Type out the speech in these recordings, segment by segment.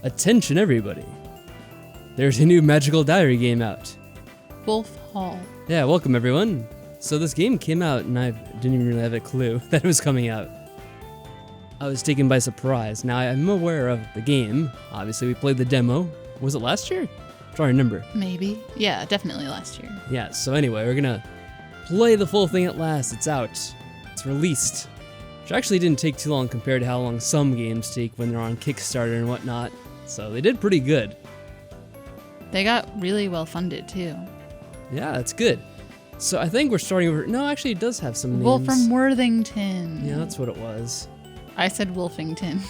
Attention everybody. There's a new magical diary game out. Wolf Hall. Yeah, welcome everyone. So this game came out and I didn't even really have a clue that it was coming out. I was taken by surprise. Now I'm aware of the game. Obviously we played the demo. Was it last year? I'm trying to remember. Maybe. Yeah, definitely last year. Yeah, so anyway, we're gonna play the full thing at last. It's out. It's released. Which actually didn't take too long compared to how long some games take when they're on Kickstarter and whatnot. So they did pretty good. They got really well funded too. Yeah, that's good. So I think we're starting over. No, actually, it does have some names. Wolfram Worthington. Yeah, that's what it was. I said Wolfington.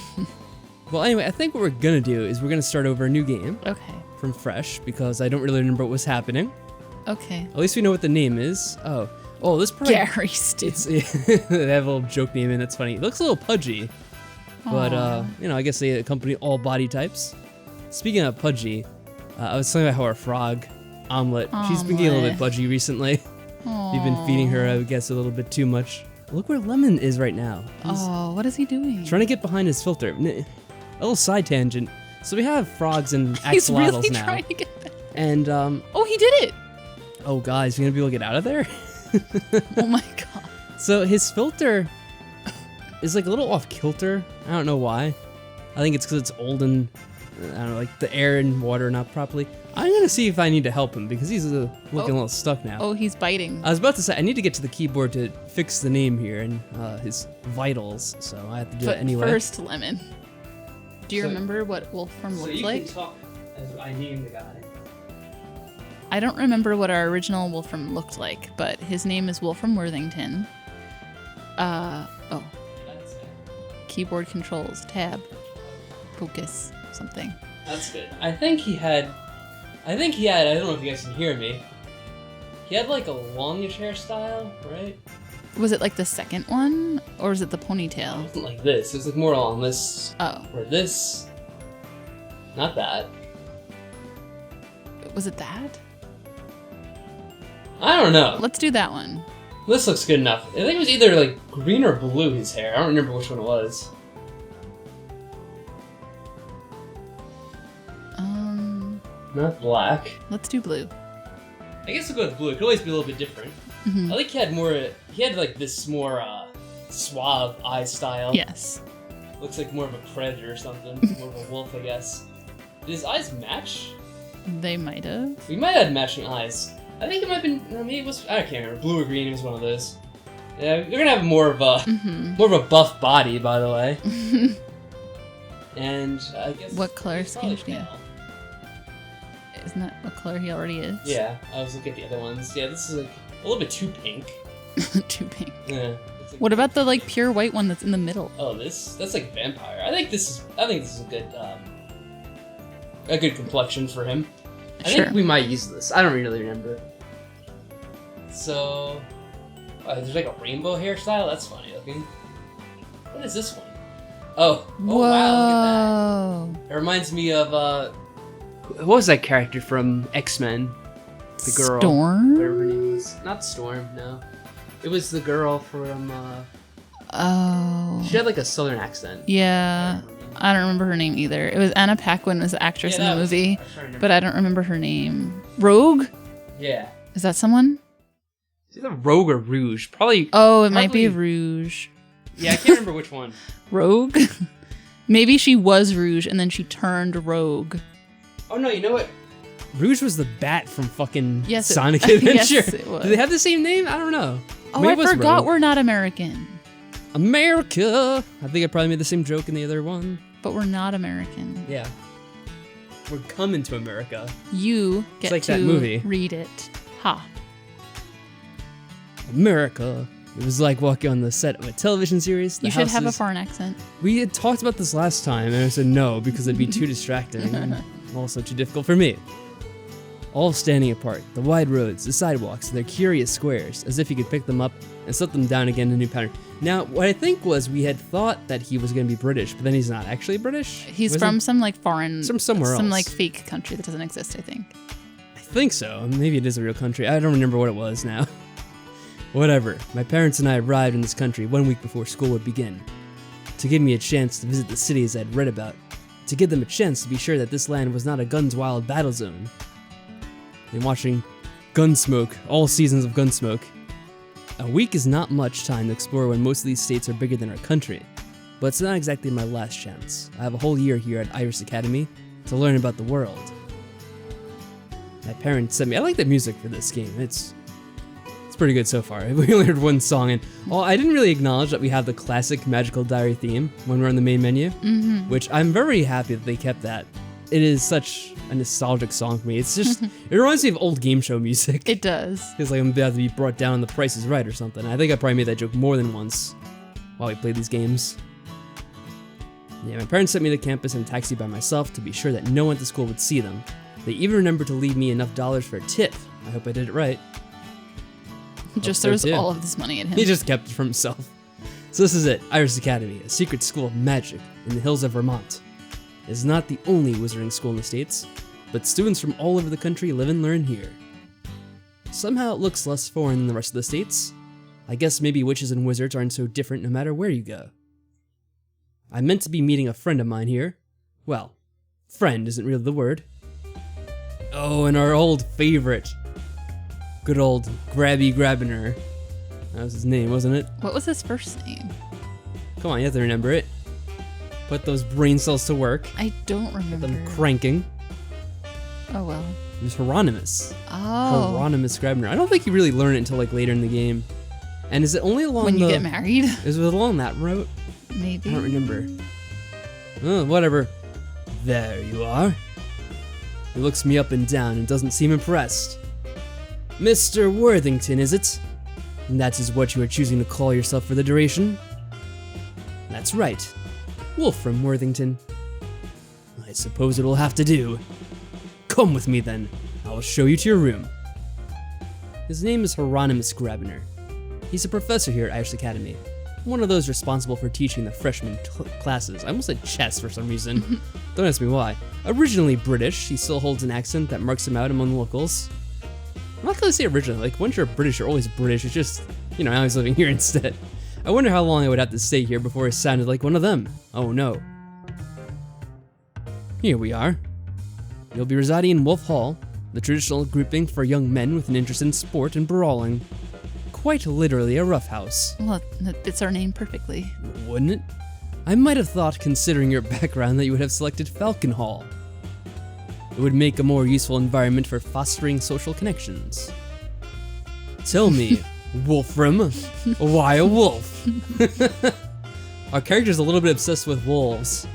Well, anyway, I think what we're gonna do is we're gonna start over a new game Okay. from fresh because I don't really remember what was happening. Okay. At least we know what the name is. Oh, this part. Gary Stu. They have a little joke name in it. It's funny. It looks a little pudgy, but I guess they accompany all body types. Speaking of pudgy, I was talking about how our frog, Omelet, she's been getting a little bit pudgy recently. We've been feeding her, I guess, a little bit too much. Look where Lemon is right now. He's what is he doing? trying to get behind his filter. A little side tangent. So we have frogs and He's axolotls really now. trying to get back. And Oh, he did it! oh, guys, you gonna be able to get out of there? Oh my god. So his filter is like a little off kilter. I don't know why. I think it's because it's old and I don't know, like the air and water not properly. I'm gonna see if I need to help him because he's looking a little stuck now. Oh, he's biting. I was about to say I need to get to the keyboard to fix the name here and his vitals, so I have to do it anyway. First, Lemon. Do you remember what Wolfram looked like? Talk as I name the guy. I don't remember what our original Wolfram looked like, but his name is Wolfram Worthington. That's it. Keyboard controls, tab, focus, something. That's good. I think he had, I don't know if you guys can hear me. He had like a longish hairstyle, right? Was it like the second one, or is it the It ponytail? wasn't like this. It was like more along this, Oh, or this. Not that. was it that? I don't know. Let's do that one. This looks good enough. I think it was either like green or blue, his hair. I don't remember which one it was. Not black. Let's do blue. I guess we'll go with blue. It could always be a little bit different. Mhm. I think he had like this more suave eye style. Yes. Looks like more of a predator or something. More of a wolf, I guess. Did his eyes match? They might have. We might have had matching eyes. I think it might have been, maybe it was, I can't remember. Blue or green, it was one of those. Yeah, you're gonna have more of a buff body, by the way. And I guess. What color he's probably skin? pale. Isn't that what color he already is? Yeah, I was looking at the other ones. Yeah, this is like a little bit too pink. Too pink. Yeah. It's like, What about the like pure white one that's in the middle? oh, that's like vampire. I think this is a good complexion for him. I Sure. think we might use this. I don't really remember. So, there's like a rainbow hairstyle. That's funny looking. What is this one? Oh, Whoa. Wow! Look at that. It reminds me of what was that character from X-Men? The girl. Storm? Whatever her name was. Not Storm. No. It was the girl from. Oh. She had like a southern accent. Yeah. I don't remember her name either. It was Anna Paquin was the actress in the movie, but I don't remember her name. Rogue? Yeah. Is that someone? Is it Rogue or Rouge? Probably. Oh, it might be Rouge. Yeah, I can't remember which one. Rogue? Maybe she was Rouge and then she turned Rogue. Oh no, you know what? Rouge was the bat from fucking Yes, Sonic Adventure. Yes, it was. Do they have the same name? I don't know. Oh, Maybe I it was forgot Rogue. we're not American. America. I think I probably made the same joke in the other one. But we're not American. Yeah. We're coming to America. You get like to that movie. read it. Ha. America. It was like walking on the set of a television series. The You should have a houses- foreign accent. We had talked about this last time, and I said no because it'd be too distracting and also too difficult for me. All standing apart, the wide roads, the sidewalks, their curious squares, as if you could pick them up and set them down again in a new pattern. Now, what I think was we had thought that he was going to be British, but then he's not actually British. He's Was from he? some like foreign, From somewhere some else. like fake country that doesn't exist. I think. I think so. Maybe it is a real country. I don't remember what it was now. Whatever. My parents and I arrived in this country 1 week before school would begin, to give me a chance to visit the cities I'd read about to give them a chance to be sure that this land was not a guns wild battle zone. Been watching Gunsmoke, all seasons of Gunsmoke. A week is not much time to explore when most of these states are bigger than our country, but it's not exactly my last chance. I have a whole year here at Iris Academy to learn about the world. My parents sent me, I like the music for this game, it's pretty good so far. We only heard one song, and I didn't really acknowledge that we have the classic Magical Diary theme when we're on the main menu, which I'm very happy that they kept that. It is such a nostalgic song for me. It's just, it reminds me of old game show music. It does. It's like I'm about to be brought down on The Price is Right or something. I think I probably made that joke more than once while we played these games. Yeah, my parents sent me to campus in a taxi by myself to be sure that no one at the school would see them. They even remembered to leave me enough dollars for a tip. I hope I did it right. Just throws all of this money at him. He just kept it for himself. So this is it, Iris Academy, a secret school of magic in the hills of Vermont. It is not the only wizarding school in the States, but students from all over the country live and learn here. Somehow it looks less foreign than the rest of the states. I guess maybe witches and wizards aren't so different no matter where you go. I meant to be meeting a friend of mine here. Well, friend isn't really the word. Oh, and our old favorite. Good old Grabiner. That was his name, wasn't it? What was his first name? Come on, you have to remember it. Put those brain cells to work. I don't remember. Get them cranking. Oh, well. It was Hieronymus. Oh. Hieronymus Grabner. I don't think you really learn it until like later in the game. And is it only along when you get married? Is it along that route? Maybe. I don't remember. Oh, whatever. There you are. He looks me up and down and doesn't seem impressed. Mr. Worthington, is it? And that is what you are choosing to call yourself for the duration? That's right. Wolfram Worthington. I suppose it'll have to do. Come with me then. I will show you to your room. His name is Hieronymus Grabiner. He's a professor here at Iris Academy. One of those responsible for teaching the freshman classes. I almost said chess for some reason. Don't ask me why. Originally British, he still holds an accent that marks him out among the locals. I'm not gonna say originally, like once you're British, you're always British. It's just, you know, now he's living here instead. I wonder how long I would have to stay here before I sounded like one of them. Oh no. Here we are. You'll be residing in Wolf Hall, the traditional grouping for young men with an interest in sport and brawling. Quite literally a roughhouse. Well, that fits our name perfectly. Wouldn't it? I might have thought, considering your background, that you would have selected Falcon Hall. It would make a more useful environment for fostering social connections. Tell me, Wolfram, why a wolf? Our character's a little bit obsessed with wolves.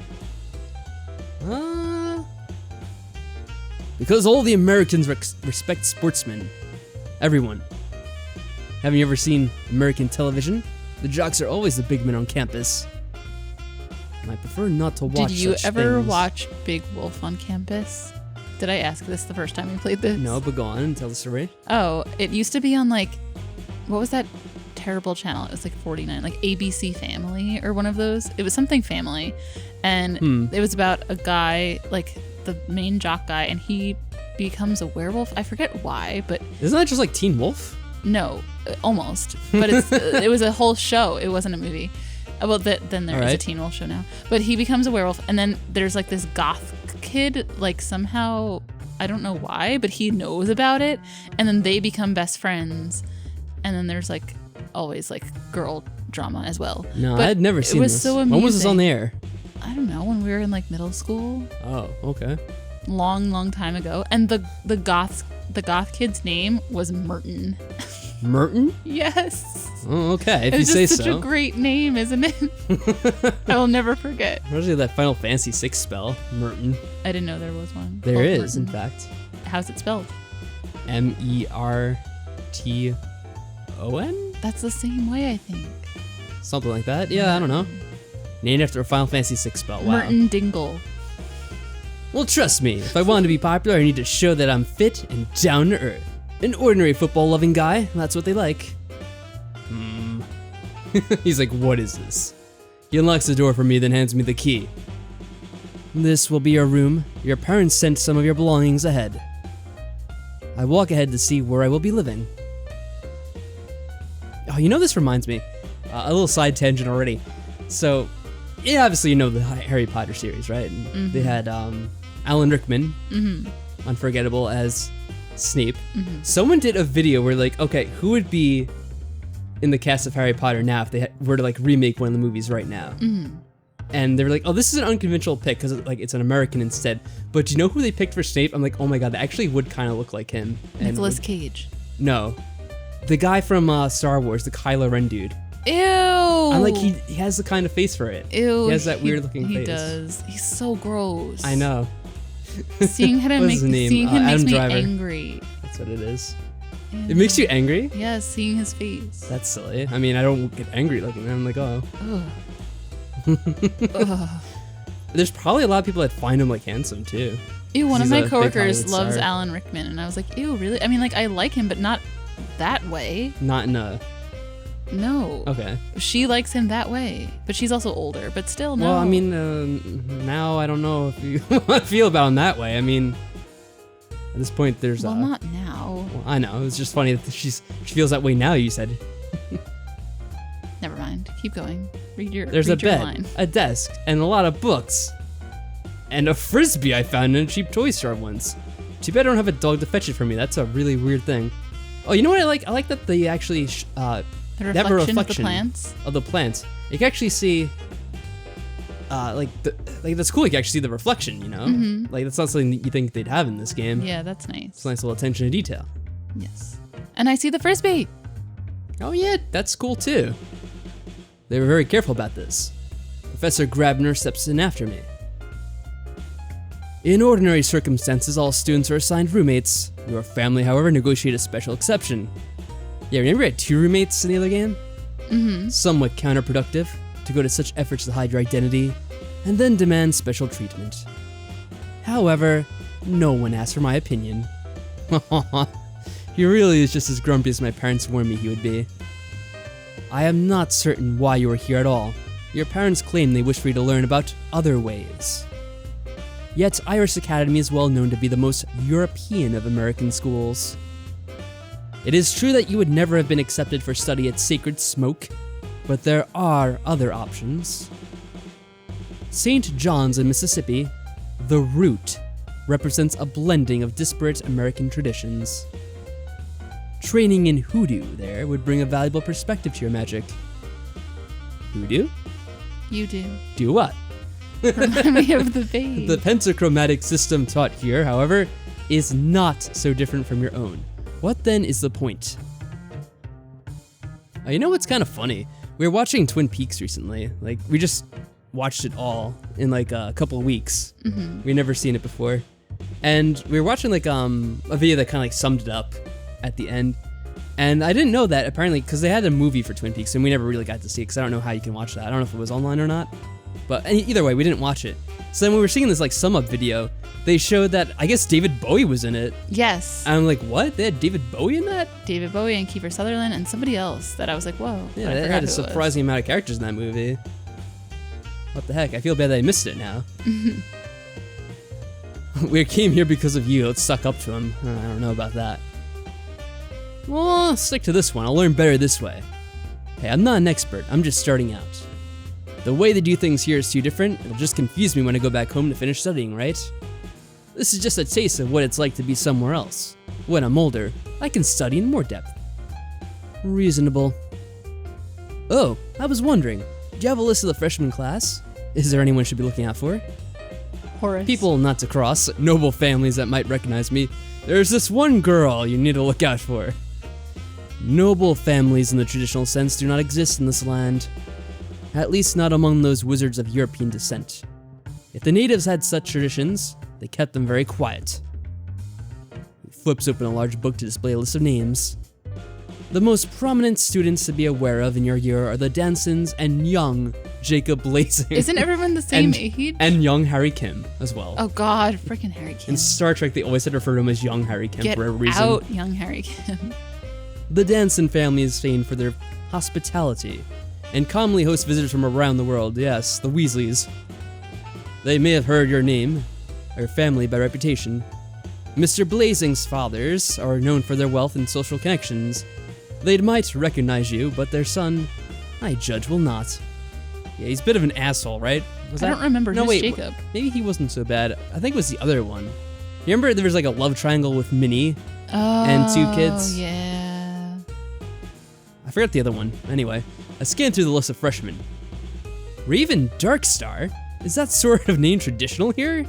Because all the Americans respect sportsmen. Everyone. Haven't you ever seen American television? The jocks are always the big men on campus. I prefer not to watch. Did you such ever things. watch Big Wolf on Campus? Did I ask this the first time we played this? No, but go on and tell the story. Oh, it used to be on like, what was that terrible channel? It was like 49, like ABC Family or one of those. It was something family. And it was about a guy, like the main jock guy, and he becomes a werewolf. I forget why, but... Isn't that just like Teen Wolf? No, almost. But it was a whole show. It wasn't a movie. Well, then there is a Teen Wolf show now. But he becomes a werewolf, and then there's like this goth kid, like somehow, I don't know why, but he knows about it, and then they become best friends, and then there's like always like girl drama as well. No, but I had never seen this. It was so amusing. When was this on the air? I don't know, when we were in like middle school. Oh, okay. Long time ago. And the goth kid's name was Merton. Merton? Yes. Oh, okay. If you it's say just so. such a great name, isn't it? I will never forget. Especially that Final Fantasy VI spell, Merton. I didn't know there was one. There is, Merton. in fact. How's it spelled? Merton? That's the same way, I think. Something like that. Yeah, I don't know. Named after a Final Fantasy VI spell. Wow. Merton Dingle. Well, trust me, if I want to be popular, I need to show that I'm fit and down to earth. An ordinary football-loving guy, that's what they like. He's like, what is this? He unlocks the door for me, then hands me the key. This will be your room. Your parents sent some of your belongings ahead. I walk ahead to see where I will be living. Oh, you know, this reminds me. A little side tangent already. So, yeah, obviously you know the Harry Potter series, right? And they had Alan Rickman, unforgettable as Snape. Someone did a video where like, okay, who would be in the cast of Harry Potter now if they were to like remake one of the movies right now? And they were like, oh, this is an unconventional pick because like it's an American instead. But do you know who they picked for Snape? I'm like, oh my god, that actually would kind of look like him. Nicolas Cage. No, the guy from Star Wars, the Kylo Ren dude. Ew. I'm like, he has the kind of face for it. Ew. He has that weird looking face. He does. He's so gross. I know. Seeing him makes me angry. That's what it is. Ew. It makes you angry? Yeah, seeing his face. That's silly. I mean, I don't get angry looking at him. I'm like, oh. Ugh. There's probably a lot of people that find him like handsome too. Ew, one of He's my a big coworkers Hollywood loves star. Alan Rickman, and I was like, ew, really? I mean, like, I like him, but not that way. Not in a... No. Okay. She likes him that way, but she's also older, but still, no. Well, I mean, now I don't know if you want to feel about him that way. I mean, at this point, there's... Well, not now. Well, I know. It's just funny that she feels that way now, you said. Never mind. Keep going. There's a read your bed, line. a desk, and a lot of books. And a Frisbee I found in a cheap toy store once. Too bad I don't have a dog to fetch it for me. That's a really weird thing. Oh, you know what I like? I like that they actually... The they have a reflection of the reflection plants? of the plants. You can actually see... like that's cool. You can actually see the reflection, you know? Like, that's not something that you think they'd have in this game. Yeah, that's nice. It's a nice little attention to detail. Yes. And I see the Frisbee! Oh yeah, that's cool too. They were very careful about this. Professor Grabner steps in after me. In ordinary circumstances, all students are assigned roommates. Your family, however, negotiate a special exception. Yeah, remember you had 2 roommates in the other game? Somewhat counterproductive, to go to such efforts to hide your identity, and then demand special treatment. However, no one asked for my opinion. He really is just as grumpy as my parents warned me he would be. I am not certain why you are here at all. Your parents claim they wish for you to learn about other ways. Yet, Irish Academy is well known to be the most European of American schools. It is true that you would never have been accepted for study at Sacred Smoke, but there are other options. St. John's in Mississippi, the Root, represents a blending of disparate American traditions. Training in hoodoo there would bring a valuable perspective to your magic. Hoodoo? You do. Do what? Remind me of the babe. The pentachromatic system taught here, however, is not so different from your own. What then is the point? You know what's kind of funny? We were watching Twin Peaks recently. Like, we just watched it all in like a couple of weeks. We'd never seen it before. And we were watching like a video that kind of like summed it up at the end. And I didn't know that apparently, because they had a movie for Twin Peaks and we never really got to see it because I don't know how you can watch that. I don't know if it was online or not. But either way, we didn't watch it. So then when we were seeing this like sum up video, they showed that I guess David Bowie was in it. Yes. And I'm like, what? They had David Bowie in that? David Bowie and Kiefer Sutherland and somebody else that I was like, whoa. Yeah, they had a surprising amount of characters in that movie. What the heck? I feel bad that I missed it now. We came here because of you. Let's suck up to him. I don't know about that. Well, I'll stick to this one. I'll learn better this way. Hey, I'm not an expert. I'm just starting out. The way they do things here is too different. It'll just confuse me when I go back home to finish studying, right? This is just a taste of what it's like to be somewhere else. When I'm older, I can study in more depth. Reasonable. Oh, I was wondering, do you have a list of the freshman class? Is there anyone I should be looking out for? Horace. People not to cross, noble families that might recognize me. There's this one girl you need to look out for. Noble families in the traditional sense do not exist in this land. At least not among those wizards of European descent. If the natives had such traditions, they kept them very quiet. He flips open a large book to display a list of names. The most prominent students to be aware of in your year are the Dansons and young Jacob Blazing. Isn't everyone the same age? And young Harry Kim as well. Oh god, freaking Harry Kim. In Star Trek, they always had to refer to him as young Harry Kim for a reason. Get out, young Harry Kim. The Danson family is famed for their hospitality and commonly host visitors from around the world. Yes, the Weasleys. They may have heard your name, or family by reputation. Mr. Blazing's fathers are known for their wealth and social connections. They might recognize you, but their son, I judge, will not. Yeah, he's a bit of an asshole, right? I don't remember. No, Who's wait. Jacob? Maybe he wasn't so bad. I think it was the other one. You remember there was like a love triangle with Minnie and 2 kids? Oh, yeah. I forgot the other one. Anyway, I scanned through the list of freshmen. Raven Darkstar? Is that sort of name traditional here?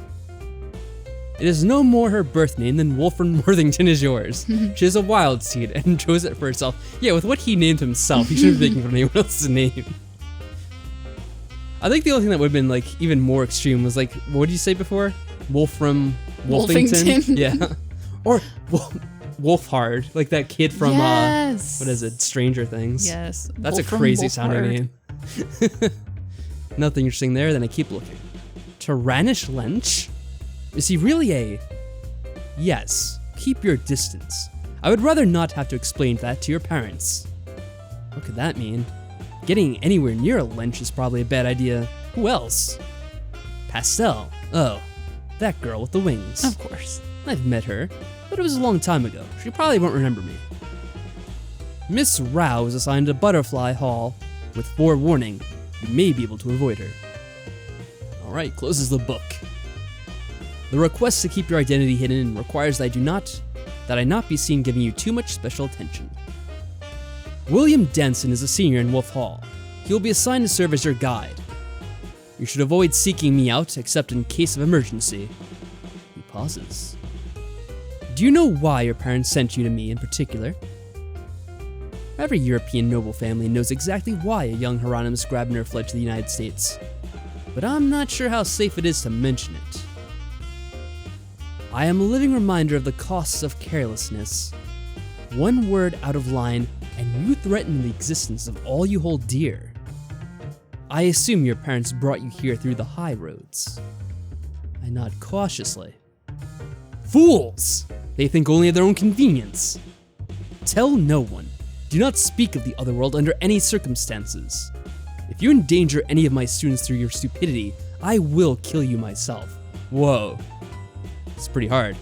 It is no more her birth name than Wolfram Worthington is yours. She is a wild seed and chose it for herself. Yeah, with what he named himself, he shouldn't be making fun of anyone else's name. I think the only thing that would have been like even more extreme was like, what did you say before? Wolfram Wolfington? Yeah. Or Wolfhard, like that kid from, yes. What is it, Stranger Things? Yes. That's Wolfram a crazy Wolfhard. sounding name. Nothing interesting there, then I keep looking. Tyrannish Lench? Is he really a... Yes, keep your distance. I would rather not have to explain that to your parents. What could that mean? Getting anywhere near a Lench is probably a bad idea. Who else? Pastel. Oh, that girl with the wings. Of course. I've met her, but it was a long time ago. She probably won't remember me. Miss Rao is assigned to Butterfly Hall. With forewarning, you may be able to avoid her. Alright, closes the book. The request to keep your identity hidden requires that I not be seen giving you too much special attention. William Denson is a senior in Wolf Hall. He will be assigned to serve as your guide. You should avoid seeking me out except in case of emergency. He pauses. Do you know why your parents sent you to me in particular? Every European noble family knows exactly why a young Hieronymus Grabner fled to the United States, but I'm not sure how safe it is to mention it. I am a living reminder of the costs of carelessness. One word out of line, and you threaten the existence of all you hold dear. I assume your parents brought you here through the high roads. I nod cautiously. Fools! They think only of their own convenience. Tell no one. Do not speak of the other world under any circumstances. If you endanger any of my students through your stupidity, I will kill you myself. Whoa. It's pretty hard.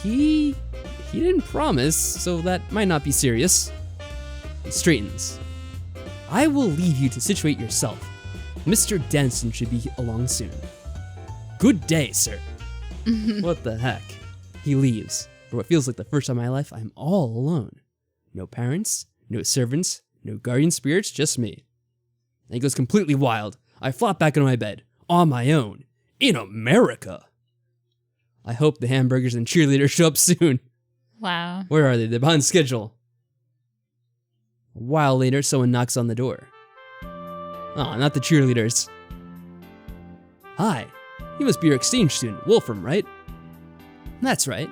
He didn't promise, so that might not be serious. He straightens. I will leave you to situate yourself. Mr. Denson should be along soon. Good day, sir. What the heck? He leaves. For what feels like the first time in my life, I'm all alone. No parents, no servants, no guardian spirits, just me. And he goes completely wild. I flop back into my bed, on my own, in America. I hope the hamburgers and cheerleaders show up soon. Wow. Where are they? They're behind schedule. A while later, someone knocks on the door. Oh, not the cheerleaders. Hi, you must be your exchange student, Wolfram, right? That's right.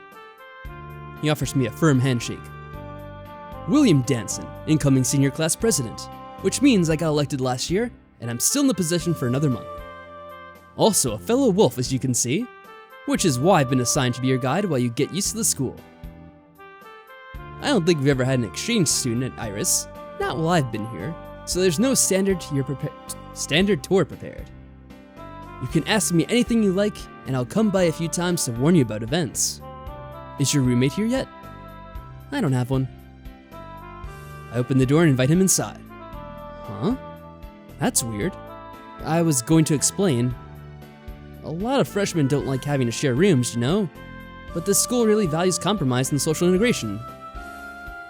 He offers me a firm handshake. William Denson, incoming senior class president, which means I got elected last year, and I'm still in the position for another month. Also a fellow wolf, as you can see, which is why I've been assigned to be your guide while you get used to the school. I don't think we've ever had an exchange student at Iris, not while I've been here, so there's no standard tour prepared. You can ask me anything you like, and I'll come by a few times to warn you about events. Is your roommate here yet? I don't have one. I open the door and invite him inside. Huh? That's weird. I was going to explain. A lot of freshmen don't like having to share rooms, you know? But this school really values compromise and social integration.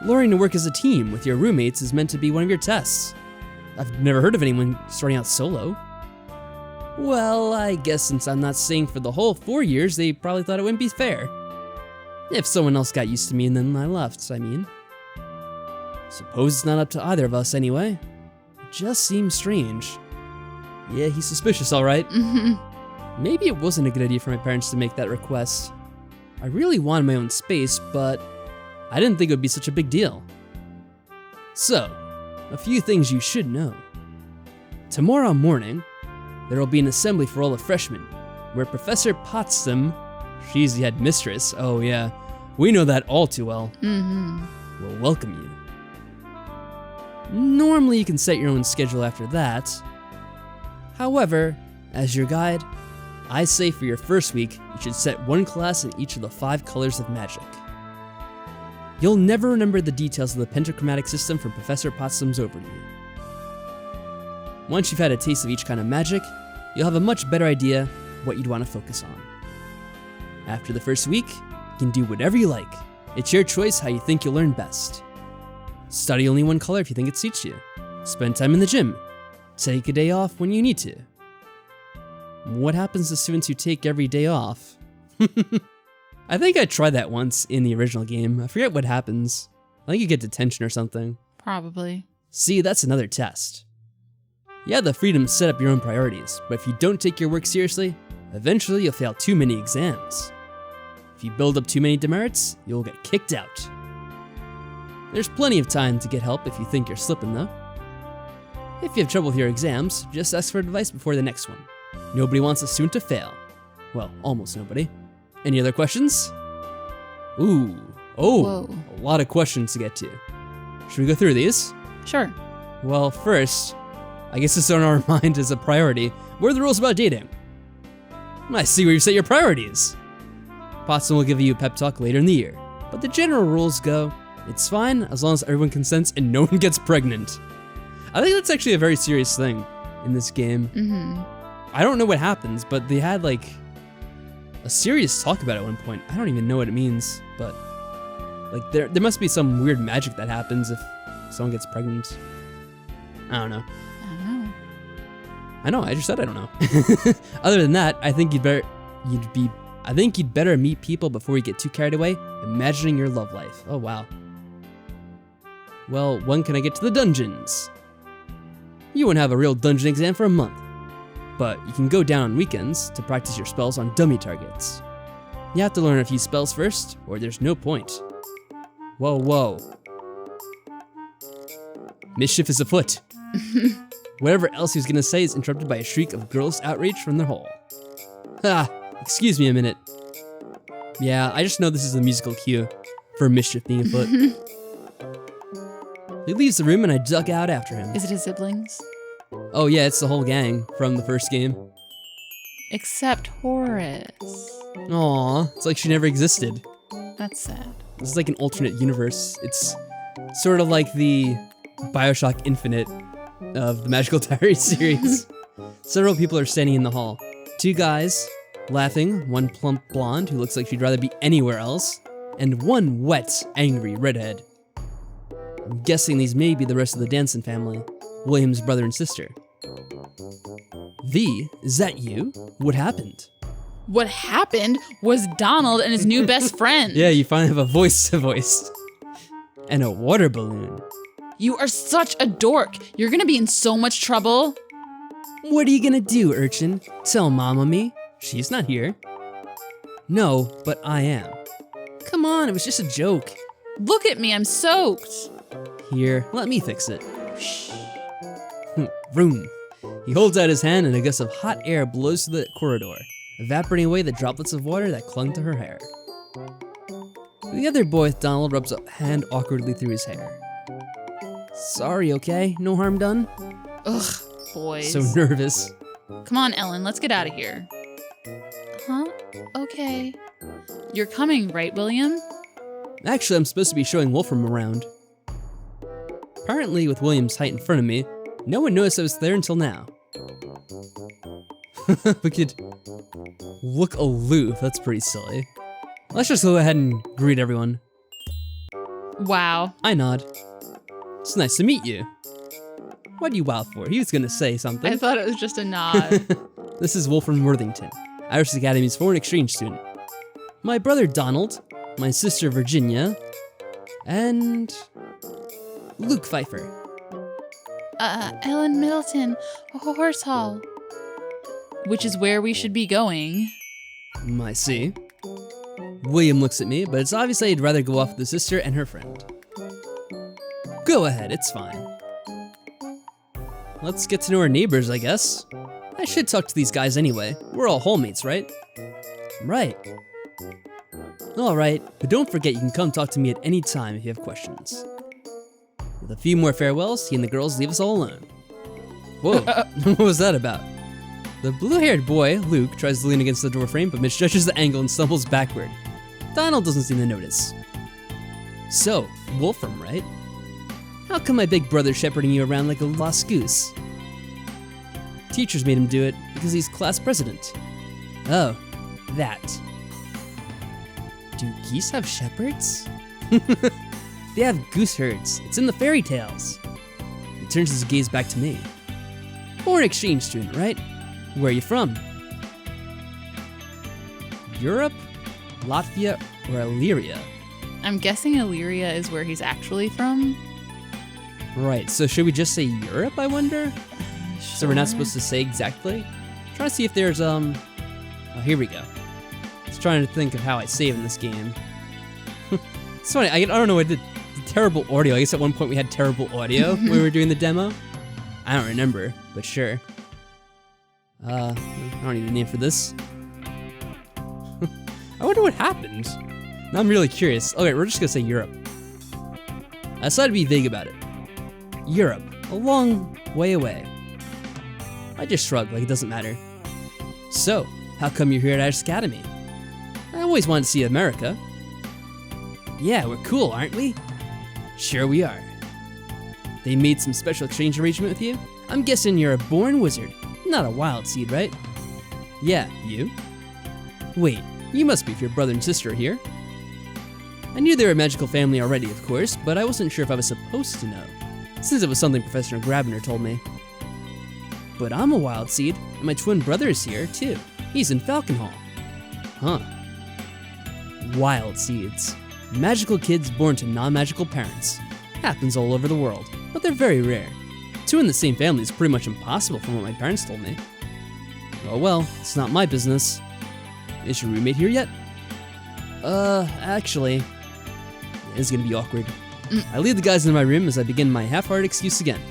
Learning to work as a team with your roommates is meant to be one of your tests. I've never heard of anyone starting out solo. Well, I guess since I'm not staying for the whole 4 years, they probably thought it wouldn't be fair. If someone else got used to me and then I left, I mean. Suppose it's not up to either of us anyway. It just seems strange. Yeah, he's suspicious, alright. Maybe it wasn't a good idea for my parents to make that request. I really wanted my own space, but I didn't think it would be such a big deal. So, a few things you should know. Tomorrow morning, there will be an assembly for all the freshmen, where Professor Potsdam, she's the headmistress, oh yeah, we know that all too well, will welcome you. Normally you can set your own schedule after that. However, as your guide, I say for your first week, you should set one class in each of the 5 colors of magic. You'll never remember the details of the pentachromatic system from Professor Potsdam's overview. Once you've had a taste of each kind of magic, you'll have a much better idea what you'd want to focus on. After the first week, you can do whatever you like. It's your choice how you think you'll learn best. Study only one color if you think it suits you. Spend time in the gym. Take a day off when you need to. What happens to students who take every day off? I think I tried that once in the original game. I forget what happens. I think you get detention or something. Probably. See, that's another test. You have the freedom to set up your own priorities, but if you don't take your work seriously, eventually you'll fail too many exams. If you build up too many demerits, you'll get kicked out. There's plenty of time to get help if you think you're slipping though. If you have trouble with your exams, just ask for advice before the next one. Nobody wants a student to fail. Well, almost nobody. Any other questions? Ooh. Oh, Whoa. A lot of questions to get to. Should we go through these? Sure. Well, first, I guess it's on our mind as a priority. What are the rules about dating? I see where you set your priorities. Potson will give you a pep talk later in the year, but the general rules go, it's fine as long as everyone consents and no one gets pregnant. I think that's actually a very serious thing in this game. Mm-hmm. I don't know what happens, but they had like a serious talk about it at one point. I don't even know what it means, but like there must be some weird magic that happens if someone gets pregnant. I don't know. I know, I just said I don't know. Other than that, I think you'd better meet people before you get too carried away imagining your love life. Oh wow. Well, when can I get to the dungeons? You won't have a real dungeon exam for a month, but you can go down on weekends to practice your spells on dummy targets. You have to learn a few spells first, or there's no point. Whoa, whoa. Mischief is afoot. Whatever else he was gonna say is interrupted by a shriek of girls' outrage from their hole. Ah, excuse me a minute. Yeah, I just know this is the musical cue for mischief being afoot. He leaves the room and I duck out after him. Is it his siblings? Oh yeah, it's the whole gang from the first game. Except Horace. Aw, it's like she never existed. That's sad. This is like an alternate universe. It's sort of like the BioShock Infinite of the Magical Diary series. Several people are standing in the hall. Two guys, laughing, one plump blonde who looks like she'd rather be anywhere else, and one wet, angry redhead. I'm guessing these may be the rest of the Denson family, William's brother and sister. V, is that you? What happened? What happened was Donald and his new best friend. Yeah, you finally have a voice to voice. And a water balloon. You are such a dork. You're gonna be in so much trouble. What are you gonna do, urchin? Tell Mama me. She's not here. No, but I am. Come on, it was just a joke. Look at me, I'm soaked. Here, let me fix it. Shh. Vroom. He holds out his hand and a gust of hot air blows through the corridor, evaporating away the droplets of water that clung to her hair. The other boy with Donald rubs a hand awkwardly through his hair. Sorry, okay? No harm done? Ugh, boys. So nervous. Come on, Ellen, let's get out of here. Huh? Okay. You're coming, right, William? Actually, I'm supposed to be showing Wolfram around. Apparently, with William's height in front of me, no one noticed I was there until now. We could look aloof, that's pretty silly. Let's just go ahead and greet everyone. Wow. I nod. It's nice to meet you. What are you wild for? He was gonna say something. I thought it was just a nod. This is Wolfram Worthington, Irish Academy's foreign exchange student. My brother Donald, my sister Virginia, and Luke Pfeiffer. Ellen Middleton, Horse Hall. Which is where we should be going. I see. William looks at me, but it's obvious he'd rather go off with the sister and her friend. Go ahead, it's fine. Let's get to know our neighbors, I guess. I should talk to these guys anyway. We're all hallmates, right? Right. Alright, but don't forget you can come talk to me at any time if you have questions. With a few more farewells, he and the girls leave us all alone. Whoa, what was that about? The blue-haired boy, Luke, tries to lean against the doorframe but misjudges the angle and stumbles backward. Donald doesn't seem to notice. So, Wolfram, right? How come my big brother's shepherding you around like a lost goose? Teachers made him do it because he's class president. Oh, that. Do geese have shepherds? They have goose herds. It's in the fairy tales. He turns his gaze back to me. Foreign exchange student, right? Where are you from? Europe, Latvia, or Illyria? I'm guessing Illyria is where he's actually from. Right, so should we just say Europe, I wonder? Sure. So we're not supposed to say exactly? Trying to see if there's, oh, here we go. I was trying to think of how I save in this game. It's funny, I don't know, I did terrible audio. I guess at one point we had terrible audio when we were doing the demo. I don't remember, but sure. I don't need a name for this. I wonder what happened. Now I'm really curious. Okay, we're just gonna say Europe. I decided to be vague about it. Europe, a long way away. I just shrugged like it doesn't matter. So, how come you're here at Irish Academy? I always wanted to see America. Yeah, we're cool, aren't we? Sure we are. They made some special exchange arrangement with you? I'm guessing you're a born wizard, not a wild seed, right? Yeah, you? Wait, you must be if your brother and sister are here. I knew they were a magical family already, of course, but I wasn't sure if I was supposed to know, since it was something Professor Grabner told me. But I'm a wild seed, and my twin brother is here, too. He's in Falcon Hall. Huh. Wild seeds. Magical kids born to non-magical parents. Happens all over the world, but they're very rare. Two in the same family is pretty much impossible from what my parents told me. Oh well, it's not my business. Is your roommate here yet? Actually, it's gonna be awkward. I lead the guys into my room as I begin my half-hearted excuse again.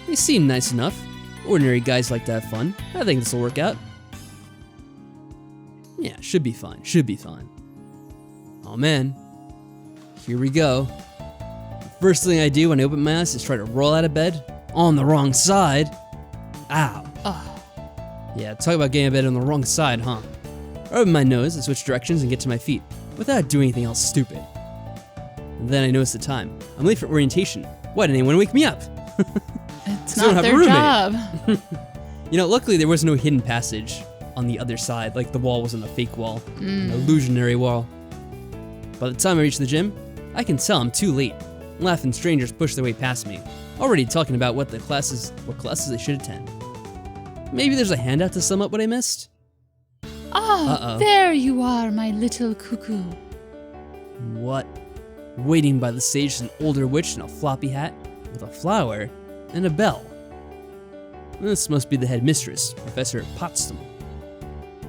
They seem nice enough. Ordinary guys like to have fun. I think this will work out. Yeah, should be fine, should be fine. Oh man, here we go. The first thing I do when I open my eyes is try to roll out of bed on the wrong side. Ow. Oh. Yeah, talk about getting out of bed on the wrong side, huh? I open my nose, I switch directions and get to my feet without doing anything else stupid. And then I notice the time. I'm late for orientation. Why didn't anyone wake me up? It's not their job. You know, luckily there was no hidden passage on the other side, like the wall wasn't a fake wall, an illusionary wall. By the time I reach the gym, I can tell I'm too late. Laughing strangers push their way past me, already talking about what classes I should attend. Maybe there's a handout to sum up what I missed? Oh, there you are, my little cuckoo. What? Waiting by the stage is an older witch in a floppy hat, with a flower, and a bell. This must be the headmistress, Professor Potsdam.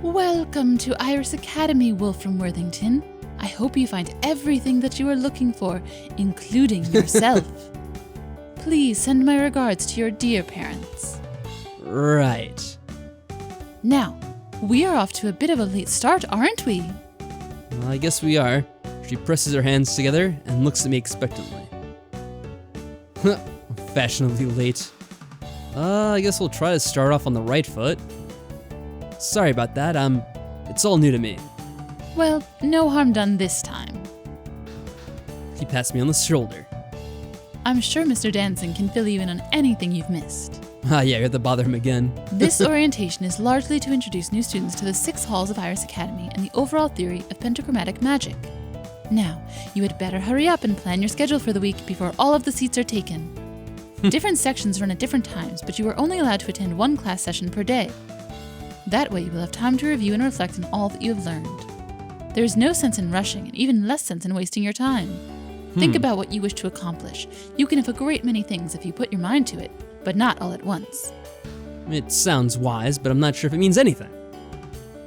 Welcome to Iris Academy, Wolfram Worthington. I hope you find everything that you are looking for, including yourself. Please send my regards to your dear parents. Right. Now, we are off to a bit of a late start, aren't we? Well, I guess we are. She presses her hands together and looks at me expectantly. Fashionably late. I guess we'll try to start off on the right foot. Sorry about that, it's all new to me. Well, no harm done this time. He pats me on the shoulder. I'm sure Mr. Denson can fill you in on anything you've missed. Yeah, you have to bother him again. This orientation is largely to introduce new students to the 6 halls of Iris Academy and the overall theory of pentagrammatic magic. Now, you had better hurry up and plan your schedule for the week before all of the seats are taken. Different sections run at different times, but you are only allowed to attend 1 class session per day. That way you will have time to review and reflect on all that you have learned. There is no sense in rushing, and even less sense in wasting your time. Think about what you wish to accomplish. You can have a great many things if you put your mind to it, but not all at once. It sounds wise, but I'm not sure if it means anything.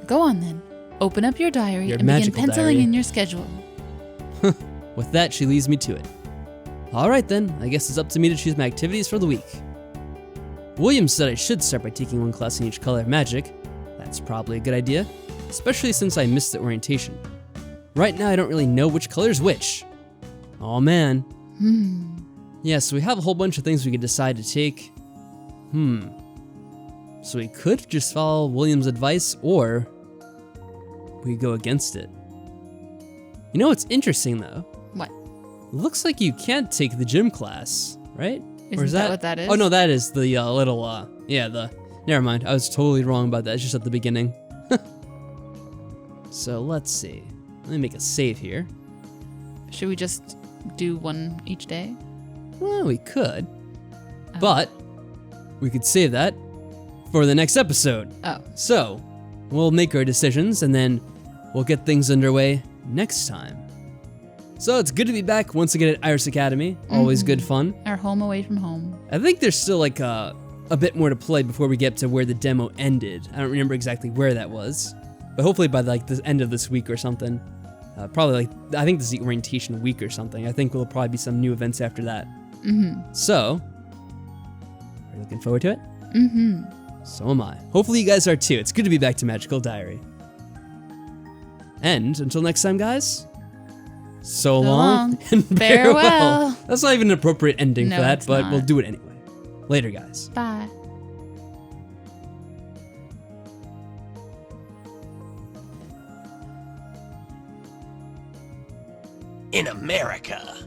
Go on then. Open up your diary Your and begin magical penciling diary. in your schedule. With that, she leads me to it. Alright then, I guess it's up to me to choose my activities for the week. William said I should start by taking 1 class in each color of magic. That's probably a good idea, especially since I missed the orientation. Right now I don't really know which color is which. Oh man. Yeah, so we have a whole bunch of things we could decide to take. So we could just follow William's advice, or we go against it. You know what's interesting though? What? Looks like you can't take the gym class, right? Isn't that what that is? Oh no, that is the little, yeah, the Never mind. I was totally wrong about that. It's just at the beginning. So let's see. Let me make a save here. Should we just do one each day? Well, we could. But we could save that for the next episode. Oh. So we'll make our decisions and then we'll get things underway next time. So it's good to be back once again at Iris Academy. Always good fun. Our home away from home. I think there's still like a bit more to play before we get to where the demo ended. I don't remember exactly where that was, but hopefully by like the end of this week or something. Probably like, I think this is the orientation week or something. I think there'll probably be some new events after that. So, are you looking forward to it? So am I. Hopefully you guys are too. It's good to be back to Magical Diary. And until next time, guys, so long and farewell. That's not even an appropriate ending for that, but we'll do it anyway. Later, guys. Bye. In America.